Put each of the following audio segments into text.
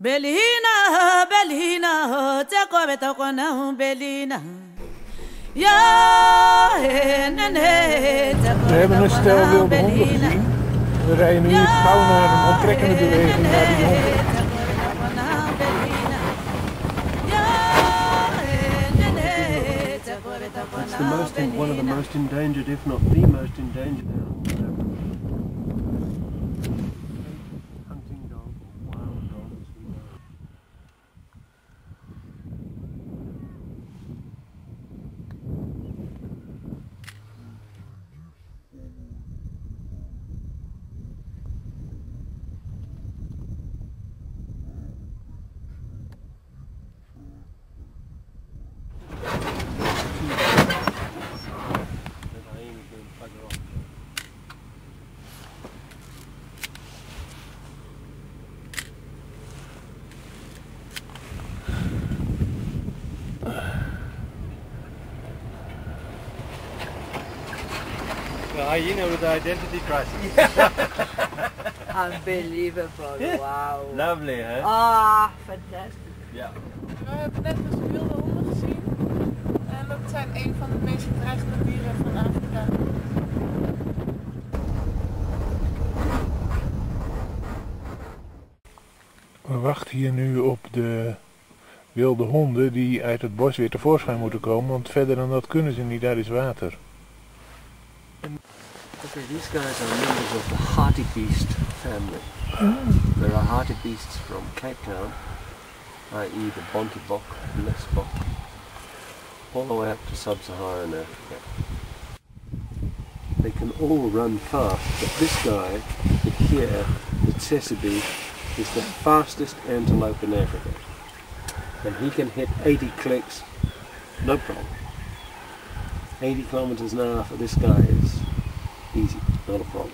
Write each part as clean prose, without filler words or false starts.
Belina, Belina, take over the corner, Belina. Ja, we hebben een stel wilde honden gezien. We rijden nu gauw naar een onttrekkende beweging naar die honden. It's one of the most endangered, if not the most endangered animals ever. Hunting dog or wild dogs. The hyena with the identity crisis. Unbelievable, Yeah. wow. Lovely, hè? Ah, fantastic. Ja. We hebben net dus wilde honden gezien. En dat zijn een van de meest bedreigde dieren van Afrika. We wachten hier nu op de wilde honden die uit het bos weer tevoorschijn moeten komen, want verder dan dat kunnen ze niet, daar is water. Okay, these guys are members of the hartebeest family. There are hartebeests from Cape Town, i.e. the bontebok, blesbok, all the way up to sub-Saharan Africa. They can all run fast, but this guy here, the Pesie, is the fastest antelope in Africa. And he can hit 80 clicks, no problem. 80 kilometers an hour for this guy is easy, not a problem.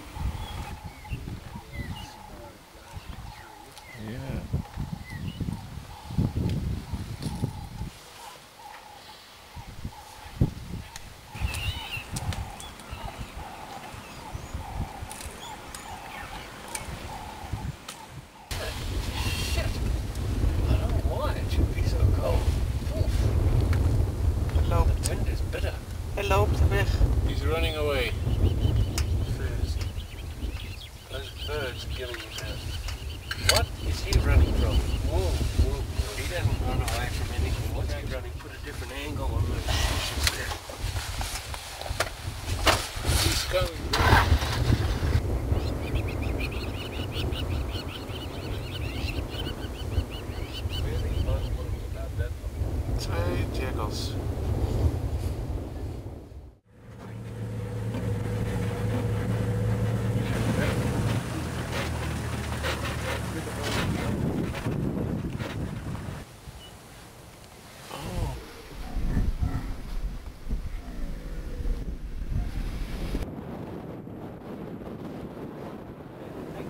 Hij loopt weg. He's running away. Those birds are giving him out. What is he running from? Whoa, whoa. He doesn't run away from anything. What's he running? Put a different angle on the step. He's coming. Twee jackals.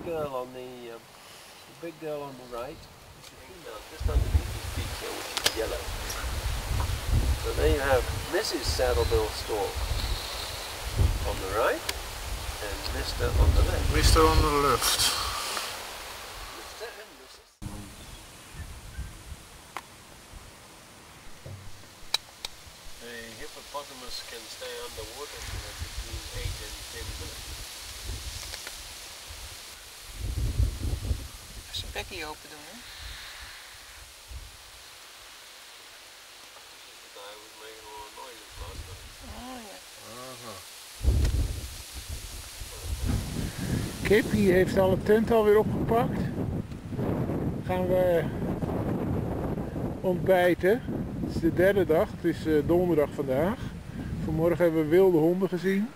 Girl on the big girl on the right, just underneath his beak here, which is yellow. So there you have Mrs. Saddlebill Stork on the right and Mr. on the left. Mr. on the left. Mr. and Mrs. The hippopotamus can stay underwater for between 8 and 10 minutes. Zijn bekje open doen, hè? The guy was making all the noises last night. Oh ja. Kippie heeft alle tent alweer opgepakt. Gaan we ontbijten. Het is de derde dag, het is donderdag vandaag. Vanmorgen hebben we wilde honden gezien.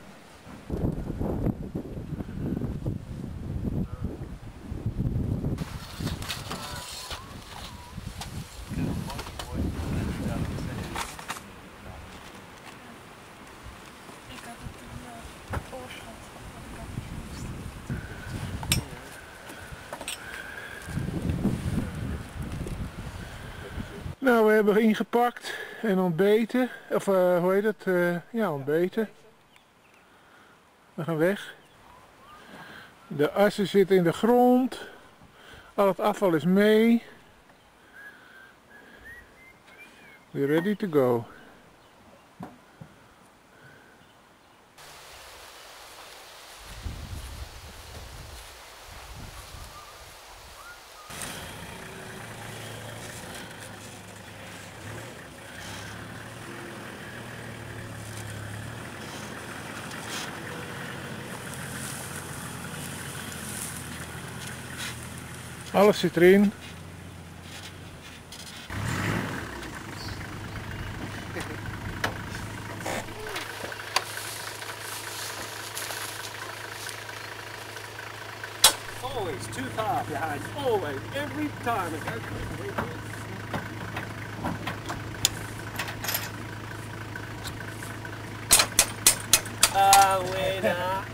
Nou, we hebben ingepakt en ontbeten, of hoe heet het? Ja, ontbeten. We gaan weg. De assen zitten in de grond, al het afval is mee. We're ready to go. Alles zit erin. Always too far behind, always, every time it goes. Winner!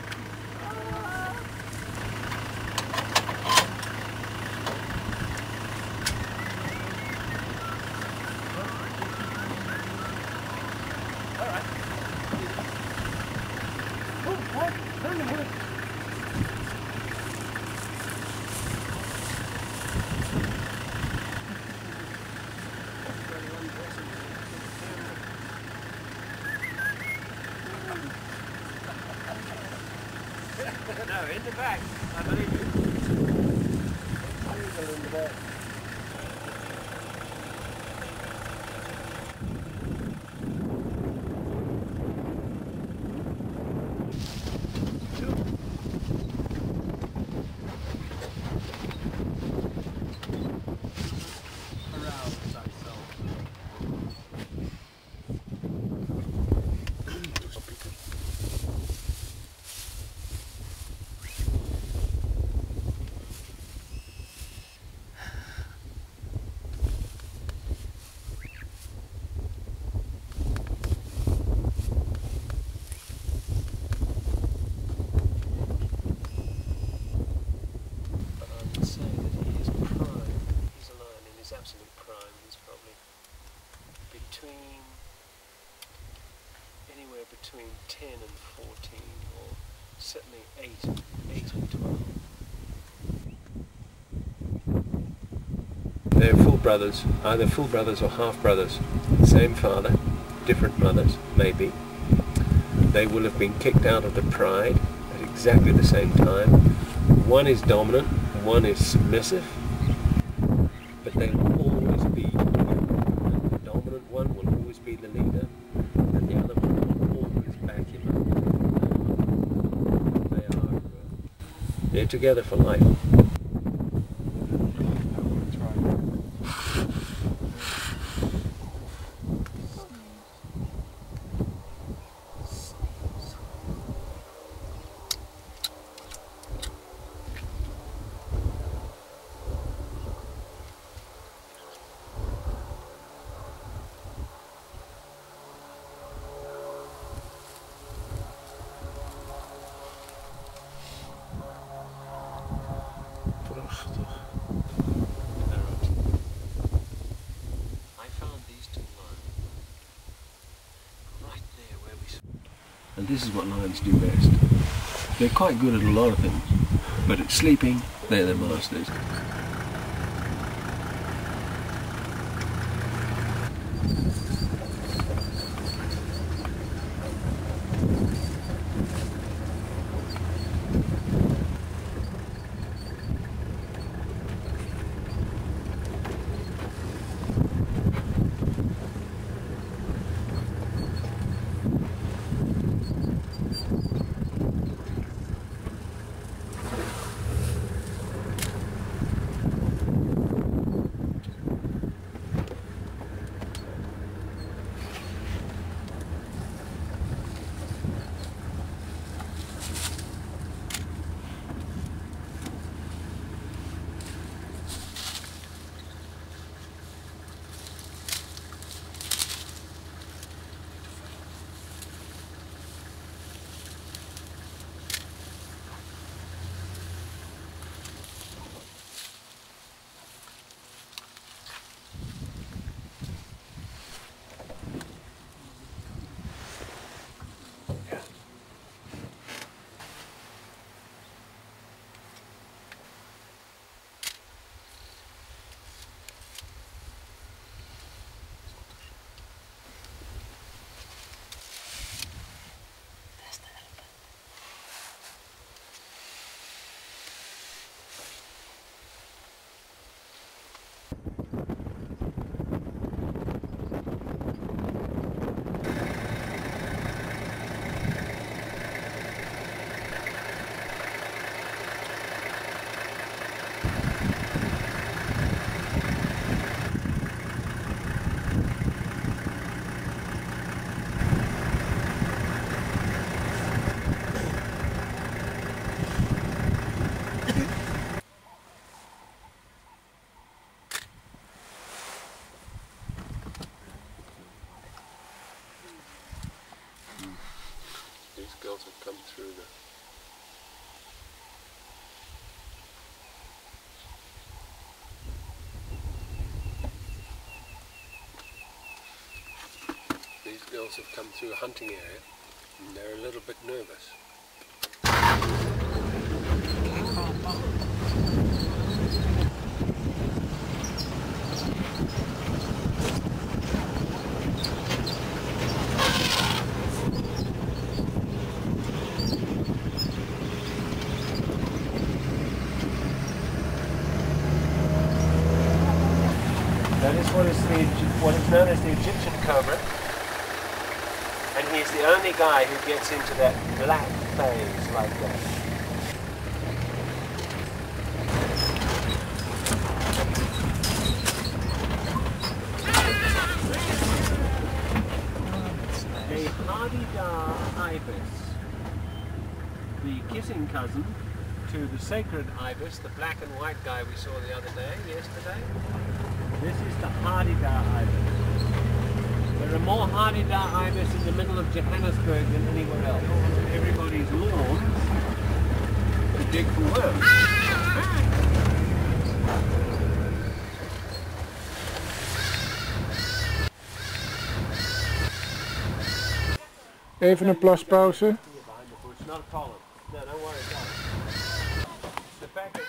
No, in the back, I believe you. In the back. Absolute prime. He's probably anywhere between 10 and 14, or certainly 8 and 12. They're full brothers, either full brothers or half brothers. Same father, different mothers, maybe. They will have been kicked out of the pride at exactly the same time. One is dominant, one is submissive. But they will always be, the dominant one will always be the leader, and the other one will always back him up. They're together for life. And this is what lions do best. They're quite good at a lot of things, but at sleeping, they're the masters. scales have come through the... These girls have come through a hunting area and they're a little bit nervous. That is what is known as the Egyptian cobra, and he's the only guy who gets into that black phase like that. A hardy-dar ibis, the kissing cousin to the sacred ibis, the black and white guy we saw the other day, yesterday. This is the hardy-dar ibis. There are more hardy-dar ibis in the middle of Johannesburg than anywhere else. Everybody's lawns to dig for worms. Even een plaspauze. Not a problem. No, don't worry about it. The fact that we...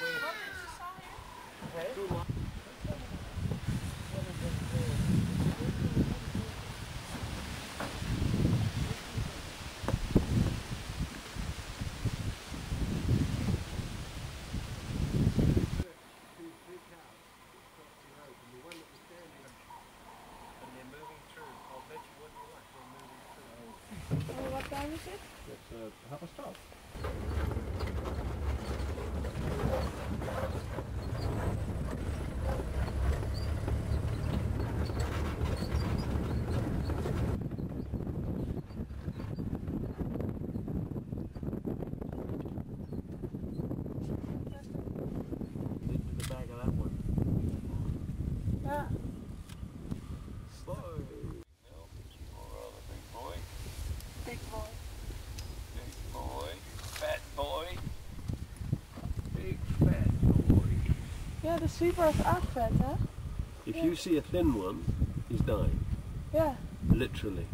What time is it? It's 11:30. Into the bag of that one. Yeah. Slow. No, or rather big boy. Big boy. Big boy. Fat boy. Big fat boy. Ja, de sweeper is ook vet, hè? If you see a thin one, he's dying. Ja. Literally.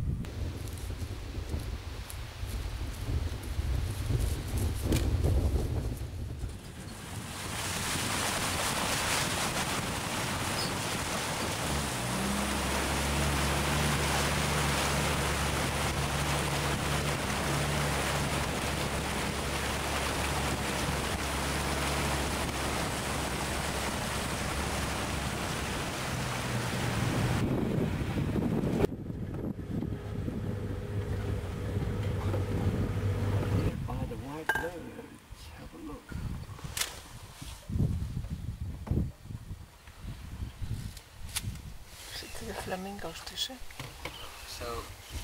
By the white birds, have a look. Zitten de flamingo's tussen? So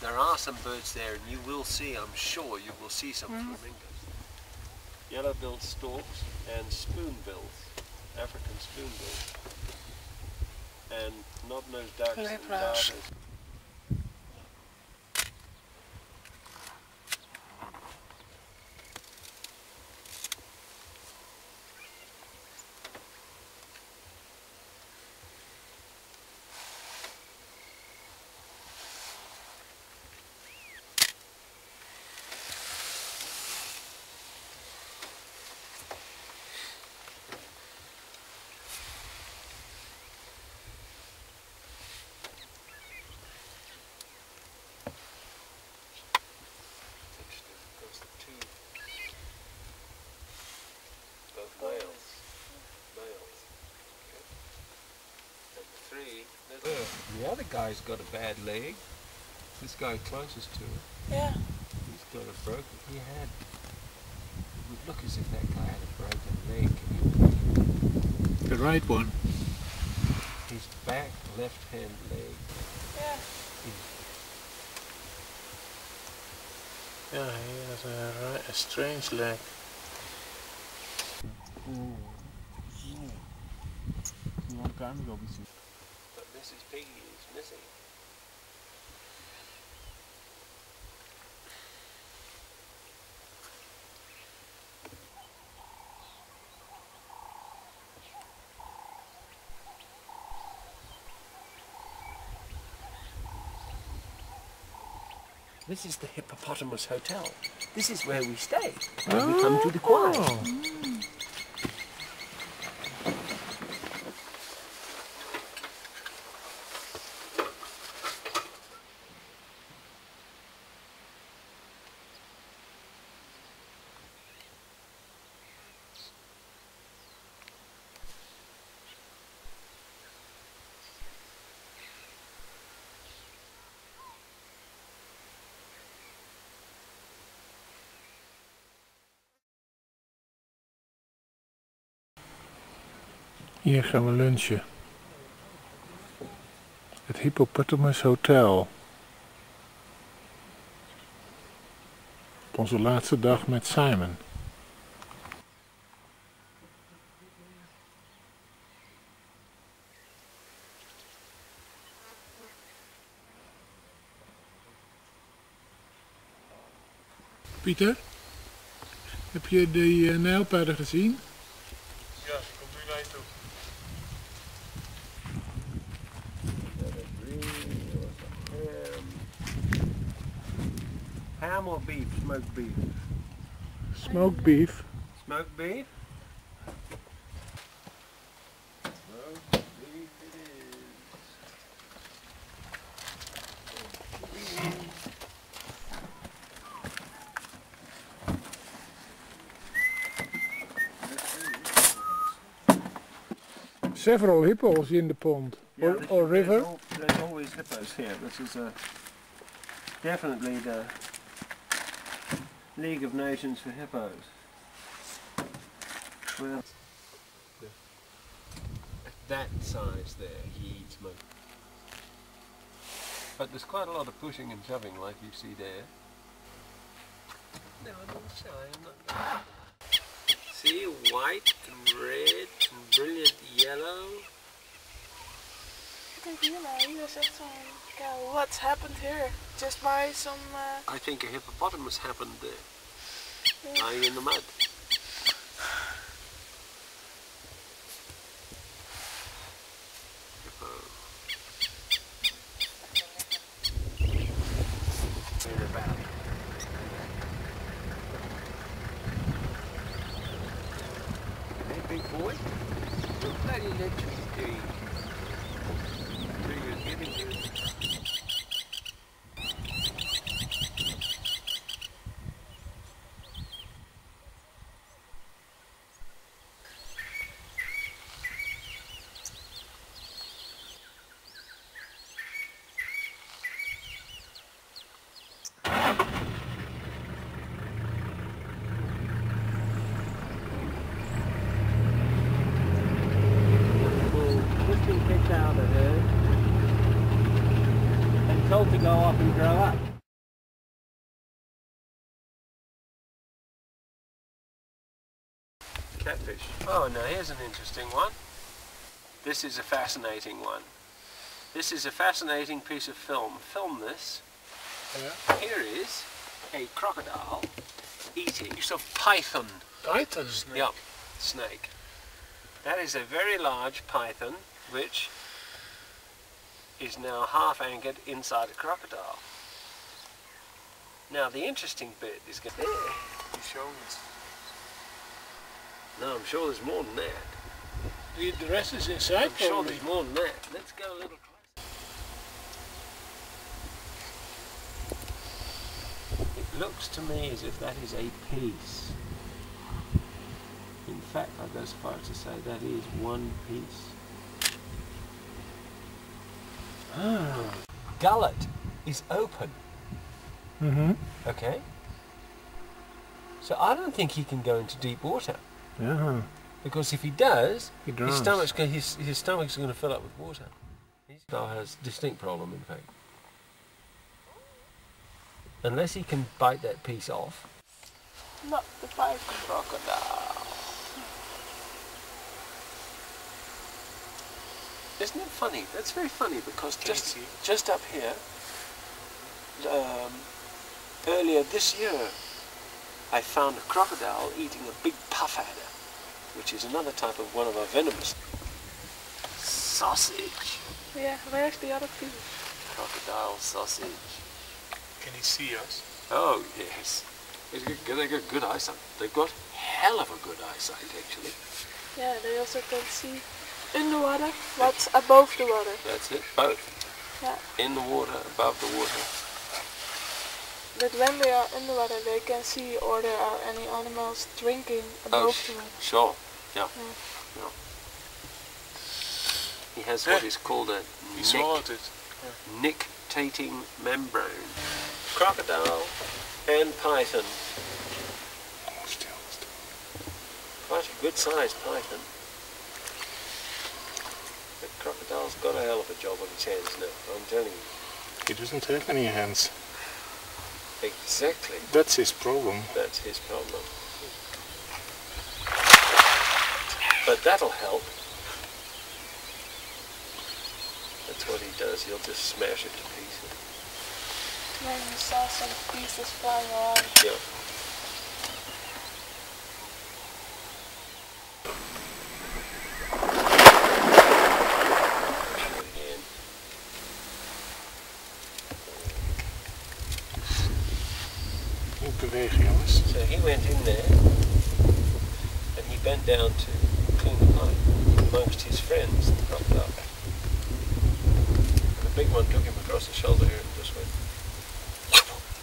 there are some birds there, and you will see, I'm sure, you will see some flamingos. Yellow-billed storks and spoonbills, African spoonbills, and knob-nosed ducks and Glipra's. darters. Because the two, both males, okay. And the three, the other guy's got a bad leg. This guy closest to it, Ja. he's got a broken, it would look as if that guy had a broken leg. The right one. His back left hand leg Ja. is Yeah, he has a strange leg. but Mrs. Piggy is missing. This is the Hippopotamus Hotel. This is where we stay when we come to the choir. Hier gaan we lunchen. Het Hippopotamus Hotel. Op onze laatste dag met Simon. Pieter, heb je die nijlpaarden gezien? Ja, ze komt nu naar je toe. Ham or beef? Smoked beef. Smoked beef. Smoked beef? Several hippos in the pond or river. There's always hippos here. This is definitely the League of Nations for hippos. Well, at that size there, he eats most. But there's quite a lot of pushing and shoving, like you see there. No, I'm not shy. I'm not. See, white and red and brilliant yellow. I didn't realize there's echt zo'n... What's happened here? Just by some... I think a hippopotamus happened there, lying in the mud. Hippo. In the valley. Hey, big boy, what bloody lecture you doing? So you're giving you... out of her and told to go off and grow up. Catfish. Oh, now here's an interesting one. This is a fascinating one. This is a fascinating piece of film. Film this. Yeah. Here is a crocodile eating a piece of python. Python snake? Yeah, snake. That is a very large python which is now half anchored inside a crocodile. Now the interesting bit is going to be there. He's showing us. No, I'm sure there's more than that. The rest is inside. I'm sure there's more than that. Let's go a little closer. It looks to me as if that is a piece. In fact, I go so far as to say that is one piece. Gullet is open. Mm-hmm. Okay. So I don't think he can go into deep water. Yeah. Because if he does, He his drowns. stomach's going to fill up with water. This guy has a distinct problem, in fact. Unless he can bite that piece off. Not the python. Crocodile. Isn't it funny? That's very funny because just up here, earlier this year, I found a crocodile eating a big puff adder, which is another type of one of our venomous. Sausage. Yeah, where's the other piece? Crocodile sausage. Can he see us? Oh yes, they got good eyesight. They've got hell of a good eyesight actually. Yeah, they also can see in the water what's above the water. That's it, both. Yeah. In the water, above the water. But when they are in the water, they can see or there are any animals drinking above the water. Sure, yeah. Yeah. Yeah. He has what is called a He swallowed it. nictating membrane. Crocodile and python. Still. Quite a good sized python. The crocodile's got a hell of a job on his hands now, I'm telling you. He doesn't have any hands. Exactly. That's his problem. That's his problem. But that'll help. That's what he does, he'll just smash it to pieces. Maybe you saw some pieces flying around. Yeah. Niet bewegen, jongens. So he went in there and he bent down to clean the pipe amongst his friends, the crocodile. The big one took him across the shoulder here and just went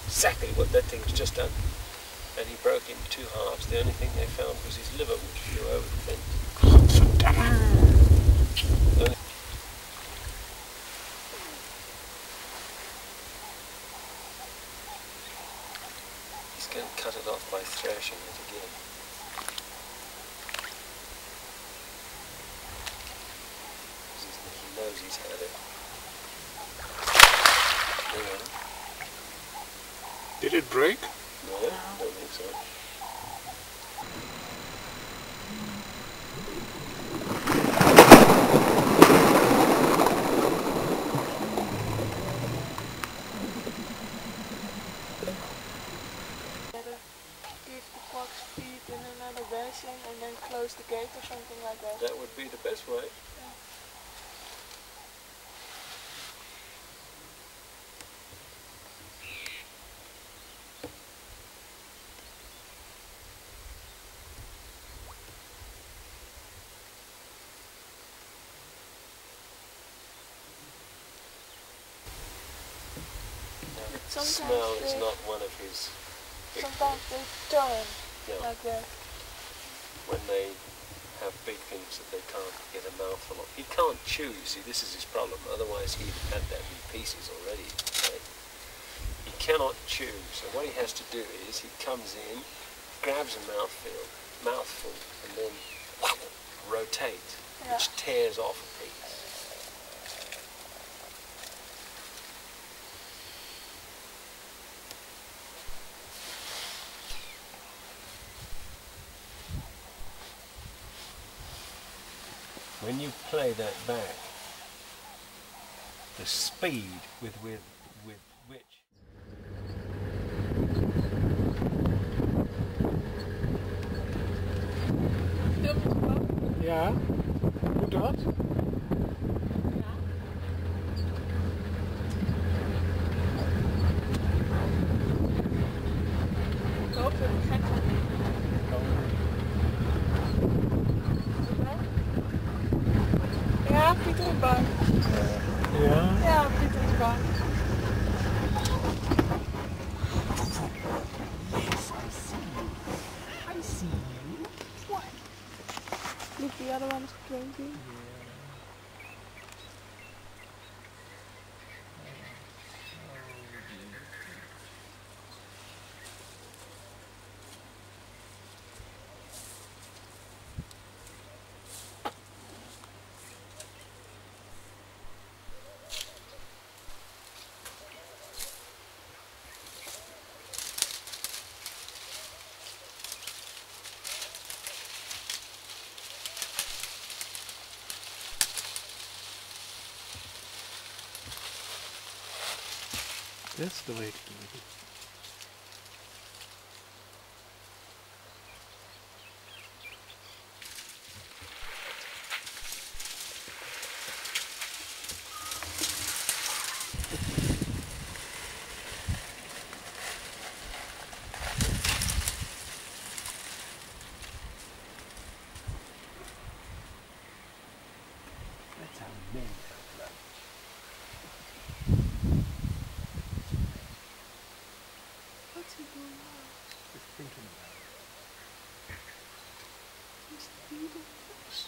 exactly what that thing's just done. And he broke in two halves. The only thing they found was his liver, which flew over the fence. He's going to cut it off by thrashing it again. He knows he's had it. Yeah. Did it break? No, I don't think so. Give the fox feed in another basin and then close the gate or something like that. That would be the best way. Sometimes Smell is they, not one of his big sometimes they turn Yeah. like that. when they have big things that they can't get a mouthful of. He can't chew, you see, this is his problem. Otherwise he'd had that in pieces already. Right? He cannot chew, so what he has to do is he comes in, grabs a mouthful, and then rotates, which tears off a piece. When you play that back, the speed with which Ja, moet dat? Ik hoop dat het gek wordt. Ja, Pieter is bang. Ja. Ja, Pieter is bang. I see you. What? Look, the other one is drinking. That's the way to do it. What's he doing now? Just thinking about it. He's eating fish.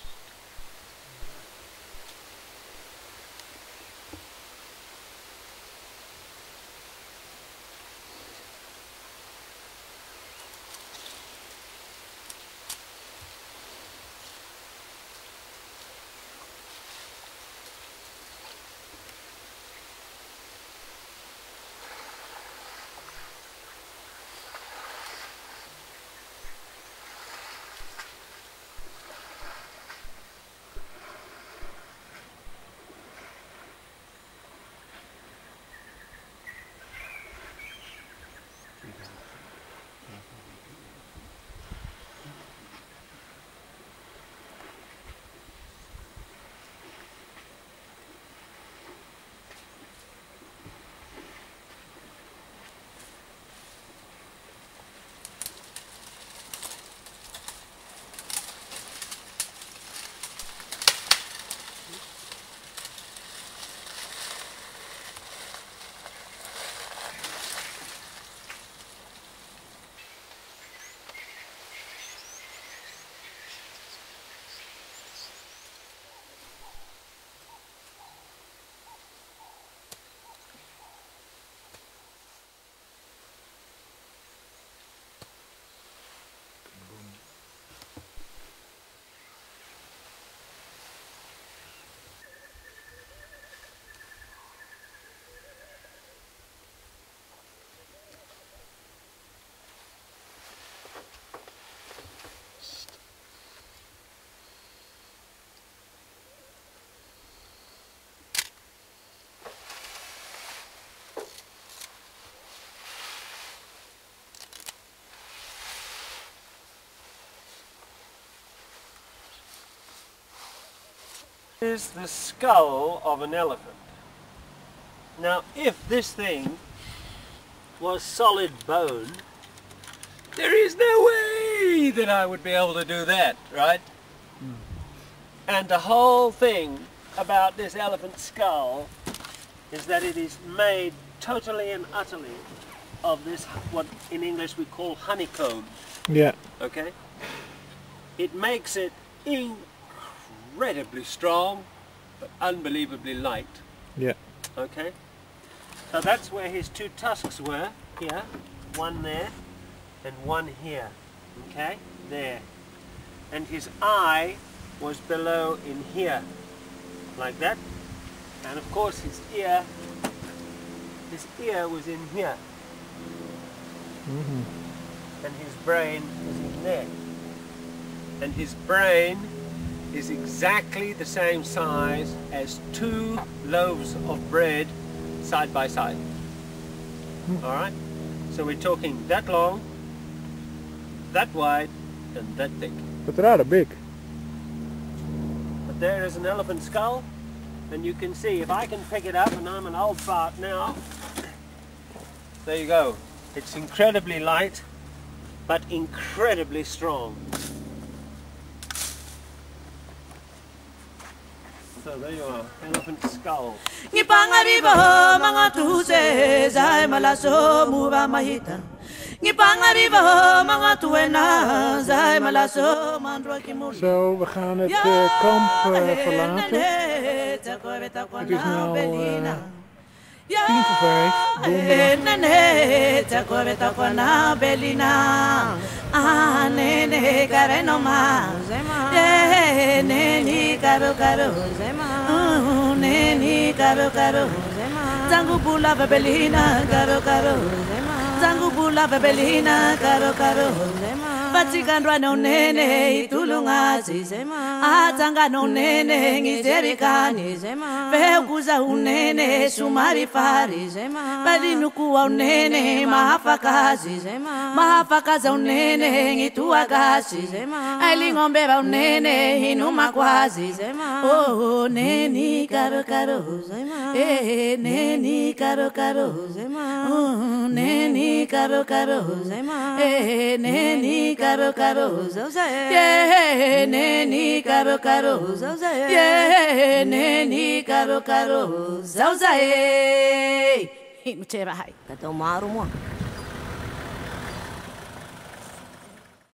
Is the skull of an elephant. Now, if this thing was solid bone, there is no way that I would be able to do that, right? And the whole thing about this elephant skull is that it is made totally and utterly of this, what in English we call honeycomb. Yeah. Okay? It makes it incredibly strong, but unbelievably light. Yeah. Okay? So that's where his two tusks were, here, one there, and one here. Okay? There. And his eye was below in here, like that. And of course his ear was in here. And his brain was in there. And his brain is exactly the same size as 2 loaves of bread side by side. Alright? So we're talking that long, that wide, and that thick. But rather big. But there is an elephant skull, and you can see, if I can pick it up, and I'm an old fart now, there you go. It's incredibly light, but incredibly strong. So there you are, elephant skull. Ngipangariba mga tuse zay malaso muba mahita. Ngipangariba mga tuena zay malaso mandro kimu. Zo, we gaan het kamp verlaten. Het is nu 4:50, Patikandwa no nene itulunga zema atanga no nene ngizerikani zema vekuza unene sumari fari zema balinukuwa unene mahafakazi zema mahafakaza unene ngituakashi zema alingombe ba unene inuma kwazi zema oh neni karo karo zema neni karo karo zema oh neni karo karo zema neni caro caro zauzae. Yeah, neni caro caro zauzae. Yeah, neni caro caro zauzae. Hei, mutera hai. Kata o maaro moa.